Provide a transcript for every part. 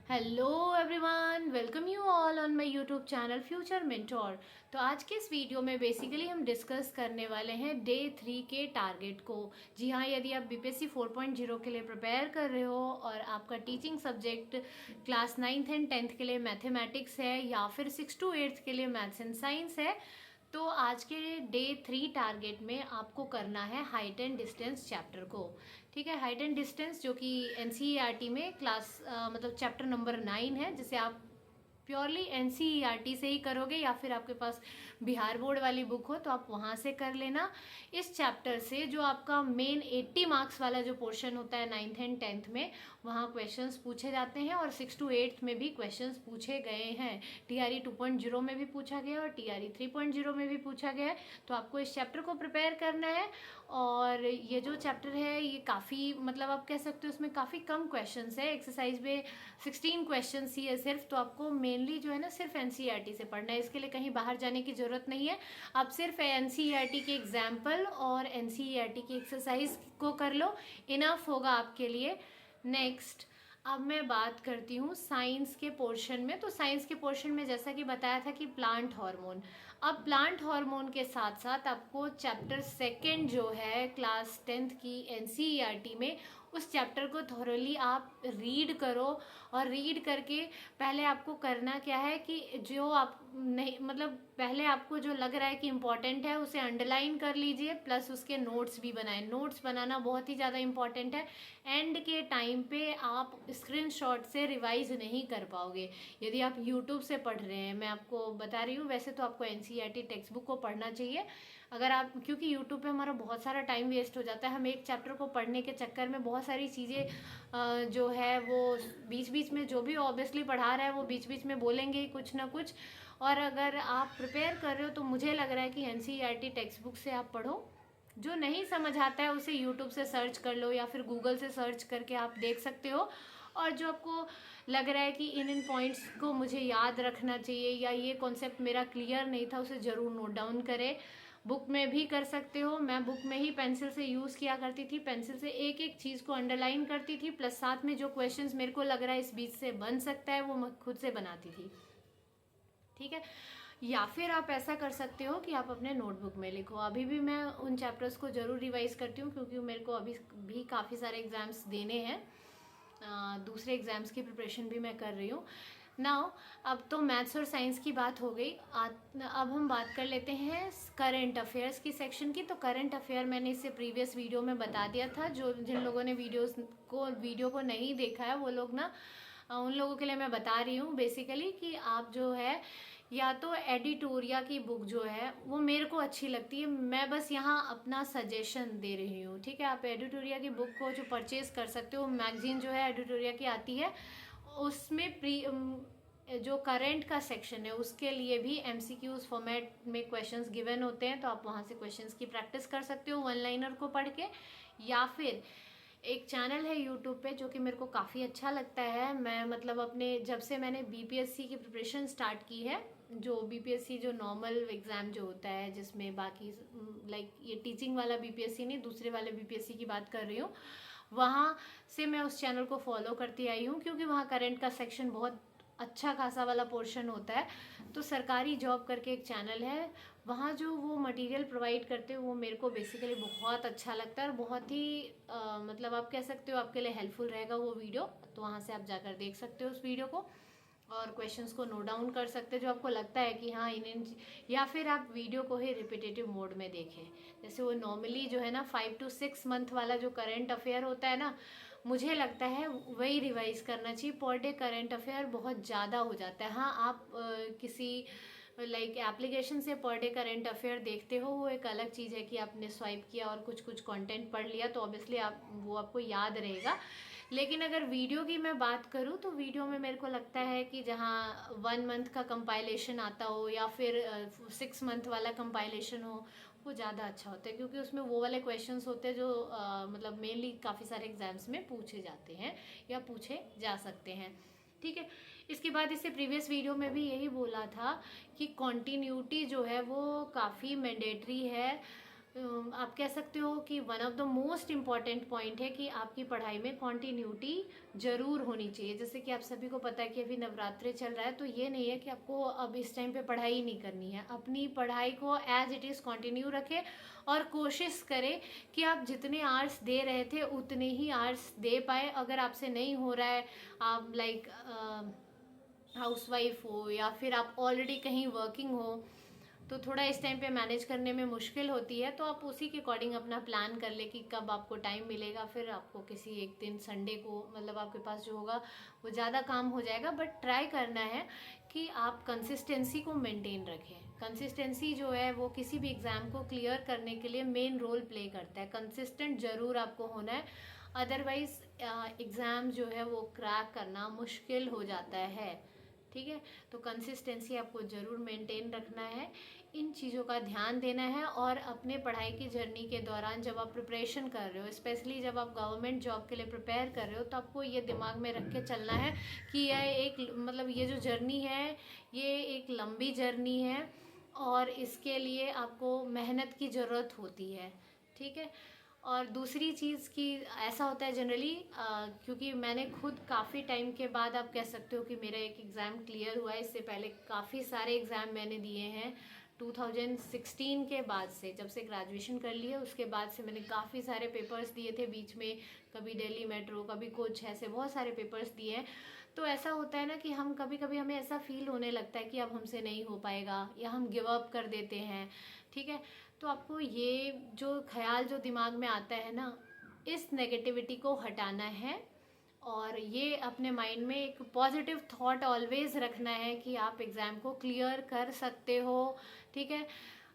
Hello everyone, welcome you all on my YouTube channel future mentor. तो आज के इस वीडियो में बेसिकली हम डिस्कस करने वाले हैं डे 3 के टारगेट को। जी हाँ, यदि आप बीपीएससी 4.0 के लिए प्रिपेयर कर रहे हो और आपका teaching subject class 9th and 10th के लिए मैथमेटिक्स है या फिर 6 to 8th के लिए मैथ्स एंड साइंस है, तो आज के डे 3 टारगेट में आपको करना है हाइट एंड डिस्टेंस चैप्टर को। ठीक है, हाइट एंड डिस्टेंस जो कि एनसीईआरटी में क्लास मतलब चैप्टर नंबर 9 है, जिसे आप प्योरली एनसीईआरटी से ही करोगे या फिर आपके पास बिहार बोर्ड वाली बुक हो तो आप वहाँ से कर लेना। इस चैप्टर से जो आपका मेन 80 मार्क्स वाला जो पोर्शन होता है 9th एंड 10th में, वहाँ क्वेश्चंस पूछे जाते हैं और 6 to 8th में भी क्वेश्चंस पूछे गए हैं। टीआरई 2.0 में भी पूछा गया और टीआरई 3.0 में भी पूछा गया है। तो आपको इस चैप्टर को प्रिपेयर करना है। और ये जो चैप्टर है ये काफ़ी मतलब आप कह सकते हो उसमें काफ़ी कम क्वेश्चंस है। एक्सरसाइज में 16 क्वेश्चंस ही है सिर्फ। तो आपको मेनली जो है ना सिर्फ एनसीईआरटी से पढ़ना है, इसके लिए कहीं बाहर जाने की ज़रूरत नहीं है। आप सिर्फ एनसीईआरटी के एग्जाम्पल और एनसीईआरटी की एक्सरसाइज को कर लो, इनफ होगा आपके लिए। नेक्स्ट, अब मैं बात करती हूँ साइंस के पोर्शन में। तो साइंस के पोर्शन में जैसा कि बताया था कि प्लांट हार्मोन, अब प्लांट हार्मोन के साथ साथ आपको चैप्टर 2 जो है क्लास 10th की एनसीईआरटी में, उस चैप्टर को थॉरली आप रीड करो। और रीड करके पहले आपको करना क्या है कि जो आप नहीं मतलब पहले आपको जो लग रहा है कि इम्पॉर्टेंट है उसे अंडरलाइन कर लीजिए, प्लस उसके नोट्स भी बनाएं। नोट्स बनाना बहुत ही ज़्यादा इम्पॉर्टेंट है। एंड के टाइम पे आप स्क्रीनशॉट से रिवाइज नहीं कर पाओगे यदि आप यूट्यूब से पढ़ रहे हैं। मैं आपको बता रही हूँ, वैसे तो आपको एनसीईआरटी टेक्स्ट बुक को पढ़ना चाहिए अगर आप, क्योंकि यूट्यूब पे हमारा बहुत सारा टाइम वेस्ट हो जाता है। हम एक चैप्टर को पढ़ने के चक्कर में बहुत सारी चीज़ें जो है वो बीच बीच में, जो भी ऑब्वियसली पढ़ा रहा है वो बीच बीच में बोलेंगे ही कुछ ना कुछ। और अगर आप प्रिपेयर कर रहे हो तो मुझे लग रहा है कि एनसीईआरटी टेक्स्ट बुक से आप पढ़ो। जो नहीं समझ आता है उसे यूट्यूब से सर्च कर लो या फिर गूगल से सर्च करके आप देख सकते हो। और जो आपको लग रहा है कि इन पॉइंट्स को मुझे याद रखना चाहिए या ये कॉन्सेप्ट मेरा क्लियर नहीं था, उसे ज़रूर नोट डाउन करें। बुक में भी कर सकते हो। मैं बुक में ही पेंसिल से यूज़ किया करती थी, पेंसिल से एक एक चीज़ को अंडरलाइन करती थी, प्लस साथ में जो क्वेश्चंस मेरे को लग रहा है इस बीच से बन सकता है वो मैं खुद से बनाती थी। ठीक है, या फिर आप ऐसा कर सकते हो कि आप अपने नोटबुक में लिखो। अभी भी मैं उन चैप्टर्स को ज़रूर रिवाइज करती हूँ क्योंकि मेरे को अभी भी काफ़ी सारे एग्ज़ाम्स देने हैं। दूसरे एग्ज़ाम्स की प्रिपरेशन भी मैं कर रही हूँ। नाउ अब तो मैथ्स और साइंस की बात हो गई। अब हम बात कर लेते हैं करंट अफेयर्स की सेक्शन की। तो करंट अफेयर मैंने इससे प्रीवियस वीडियो में बता दिया था। जो जिन लोगों ने वीडियो को नहीं देखा है वो लोग ना, उन लोगों के लिए मैं बता रही हूँ बेसिकली कि आप जो है या तो एडिटोरिया की बुक जो है वो मेरे को अच्छी लगती है, मैं बस यहाँ अपना सजेशन दे रही हूँ। ठीक है, आप एडिटोरिया की बुक को जो परचेज कर सकते हो, मैगजीन जो है एडिटोरिया की आती है, उसमें जो करंट का सेक्शन है उसके लिए भी एमसीक्यूज फॉर्मेट में क्वेश्चंस गिवन होते हैं। तो आप वहाँ से क्वेश्चंस की प्रैक्टिस कर सकते हो वन लाइनर को पढ़ के। या फिर एक चैनल है यूट्यूब पे जो कि मेरे को काफ़ी अच्छा लगता है। मैं मतलब अपने जब से मैंने बीपीएससी की प्रिपरेशन स्टार्ट की है, जो बीपीएससी जो नॉर्मल एग्ज़ाम जो होता है जिसमें बाकी लाइक ये टीचिंग वाला बीपीएससी नहीं, दूसरे वाले बीपीएससी की बात कर रही हूँ, वहाँ से मैं उस चैनल को फॉलो करती आई हूँ क्योंकि वहाँ करंट का सेक्शन बहुत अच्छा खासा वाला पोर्शन होता है। तो सरकारी जॉब करके एक चैनल है, वहाँ जो वो मटेरियल प्रोवाइड करते हो वो मेरे को बेसिकली बहुत अच्छा लगता है और बहुत ही मतलब आप कह सकते हो आपके लिए हेल्पफुल रहेगा वो वीडियो। तो वहाँ से आप जाकर देख सकते हो उस वीडियो को और क्वेश्चंस को नोट डाउन कर सकते हो जो आपको लगता है कि हाँ इन या फिर आप वीडियो को ही रिपीटेटिव मोड में देखें। जैसे वो नॉर्मली जो है ना 5 to 6 मंथ वाला जो करंट अफेयर होता है ना, मुझे लगता है वही रिवाइज करना चाहिए। पर डे करंट अफेयर बहुत ज़्यादा हो जाता है। हाँ, आप किसी लाइक एप्लीकेशन से पर डे करंट अफेयर देखते हो वो एक अलग चीज़ है कि आपने स्वाइप किया और कुछ कुछ कंटेंट पढ़ लिया तो ऑब्वियसली आप वो आपको याद रहेगा। लेकिन अगर वीडियो की मैं बात करूँ तो वीडियो में मेरे को लगता है कि जहाँ 1 मंथ का कंपाइलेशन आता हो या फिर 6 मंथ वाला कंपाइलेशन हो, वो ज़्यादा अच्छा होता है क्योंकि उसमें वो वाले क्वेश्चंस होते हैं जो मतलब मेनली काफ़ी सारे एग्जाम्स में पूछे जाते हैं या पूछे जा सकते हैं। ठीक है, इसके बाद इससे प्रीवियस वीडियो में भी यही बोला था कि कॉन्टीन्यूटी जो है वो काफ़ी मैंडेटरी है आप कह सकते हो कि one of the most important point है कि आपकी पढ़ाई में कॉन्टिन्यूटी ज़रूर होनी चाहिए। जैसे कि आप सभी को पता है कि अभी नवरात्रि चल रहा है, तो ये नहीं है कि आपको अब इस टाइम पे पढ़ाई ही नहीं करनी है। अपनी पढ़ाई को एज इट इज़ कंटिन्यू रखें और कोशिश करें कि आप जितने आवर्स दे रहे थे उतने ही आवर्स दे पाए। अगर आपसे नहीं हो रहा है, आप लाइक हाउसवाइफ हो या फिर आप ऑलरेडी कहीं वर्किंग हो, तो थोड़ा इस टाइम पे मैनेज करने में मुश्किल होती है, तो आप उसी के अकॉर्डिंग अपना प्लान कर ले कि कब आपको टाइम मिलेगा। फिर आपको किसी एक दिन संडे को, मतलब आपके पास जो होगा वो ज़्यादा काम हो जाएगा, बट ट्राई करना है कि आप कंसिस्टेंसी को मेंटेन रखें। कंसिस्टेंसी जो है वो किसी भी एग्ज़ाम को क्लियर करने के लिए मेन रोल प्ले करता है। कंसिस्टेंट ज़रूर आपको होना है, अदरवाइज़ एग्ज़ाम जो है वो क्रैक करना मुश्किल हो जाता है। ठीक है, तो कंसिस्टेंसी आपको ज़रूर मेंटेन रखना है, इन चीज़ों का ध्यान देना है। और अपने पढ़ाई की जर्नी के दौरान जब आप प्रिपरेशन कर रहे हो, स्पेशली जब आप गवर्नमेंट जॉब के लिए प्रिपेयर कर रहे हो, तो आपको ये दिमाग में रख के चलना है कि यह एक, मतलब ये जो जर्नी है ये एक लंबी जर्नी है और इसके लिए आपको मेहनत की ज़रूरत होती है। ठीक है, और दूसरी चीज़ कि ऐसा होता है जनरली, क्योंकि मैंने खुद काफ़ी टाइम के बाद, आप कह सकते हो कि मेरा एक एग्ज़ाम क्लियर हुआ है। इससे पहले काफ़ी सारे एग्ज़ाम मैंने दिए हैं 2016 के बाद से, जब से ग्रेजुएशन कर ली है उसके बाद से मैंने काफ़ी सारे पेपर्स दिए थे बीच में, कभी दिल्ली मेट्रो, कभी कुछ, ऐसे बहुत सारे पेपर्स दिए हैं। तो ऐसा होता है ना कि हम कभी कभी, हमें ऐसा फील होने लगता है कि अब हमसे नहीं हो पाएगा या हम गिव अप कर देते हैं। ठीक है, तो आपको ये जो ख्याल जो दिमाग में आता है ना, इस नेगेटिविटी को हटाना है और ये अपने माइंड में एक पॉजिटिव थॉट ऑलवेज रखना है कि आप एग्ज़ाम को क्लियर कर सकते हो। ठीक है,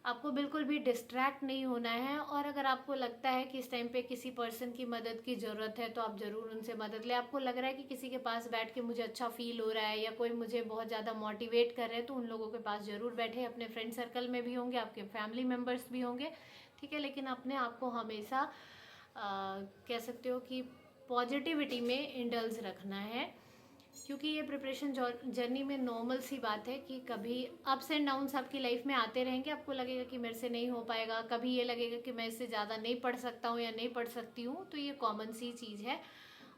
आपको बिल्कुल भी डिस्ट्रैक्ट नहीं होना है। और अगर आपको लगता है कि इस टाइम पे किसी पर्सन की मदद की ज़रूरत है, तो आप ज़रूर उनसे मदद लें। आपको लग रहा है कि किसी के पास बैठ के मुझे अच्छा फील हो रहा है या कोई मुझे बहुत ज़्यादा मोटिवेट कर रहे हैं, तो उन लोगों के पास ज़रूर बैठे। अपने फ्रेंड सर्कल में भी होंगे, आपके फैमिली मेम्बर्स भी होंगे। ठीक है, लेकिन अपने आप को हमेशा कह सकते हो कि पॉजिटिविटी में इंडल्ज रखना है, क्योंकि ये प्रिपरेशन जर्नी में नॉर्मल सी बात है कि कभी अप्स एंड डाउन्स आपकी लाइफ में आते रहेंगे। आपको लगेगा कि मेरे से नहीं हो पाएगा, कभी ये लगेगा कि मैं इससे ज़्यादा नहीं पढ़ सकता हूँ या नहीं पढ़ सकती हूँ, तो ये कॉमन सी चीज़ है।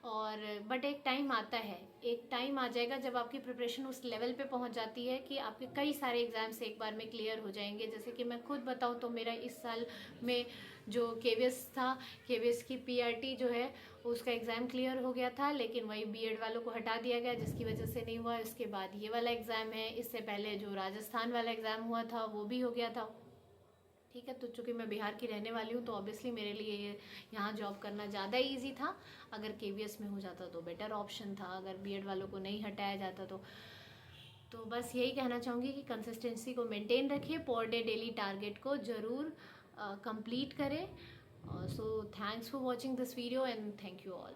और बट एक टाइम आता है, एक टाइम आ जाएगा जब आपकी प्रिपरेशन उस लेवल पे पहुंच जाती है कि आपके कई सारे एग्ज़ाम्स एक बार में क्लियर हो जाएंगे। जैसे कि मैं खुद बताऊं तो मेरा इस साल में जो केवीएस था, केवीएस की पीआरटी जो है उसका एग्ज़ाम क्लियर हो गया था, लेकिन वही बीएड वालों को हटा दिया गया जिसकी वजह से नहीं हुआ। इसके बाद ये वाला एग्ज़ाम है, इससे पहले जो राजस्थान वाला एग्ज़ाम हुआ था वो भी हो गया था। ठीक है, तो चूँकि मैं बिहार की रहने वाली हूँ, तो ऑब्वियसली मेरे लिए यहाँ जॉब करना ज़्यादा इजी था। अगर केवीएस में हो जाता तो बेटर ऑप्शन था, अगर बीएड वालों को नहीं हटाया जाता तो बस यही कहना चाहूँगी कि कंसिस्टेंसी को मेंटेन रखिए, पर डे डेली टारगेट को ज़रूर कंप्लीट करें। So thanks for watching this video and thank you all.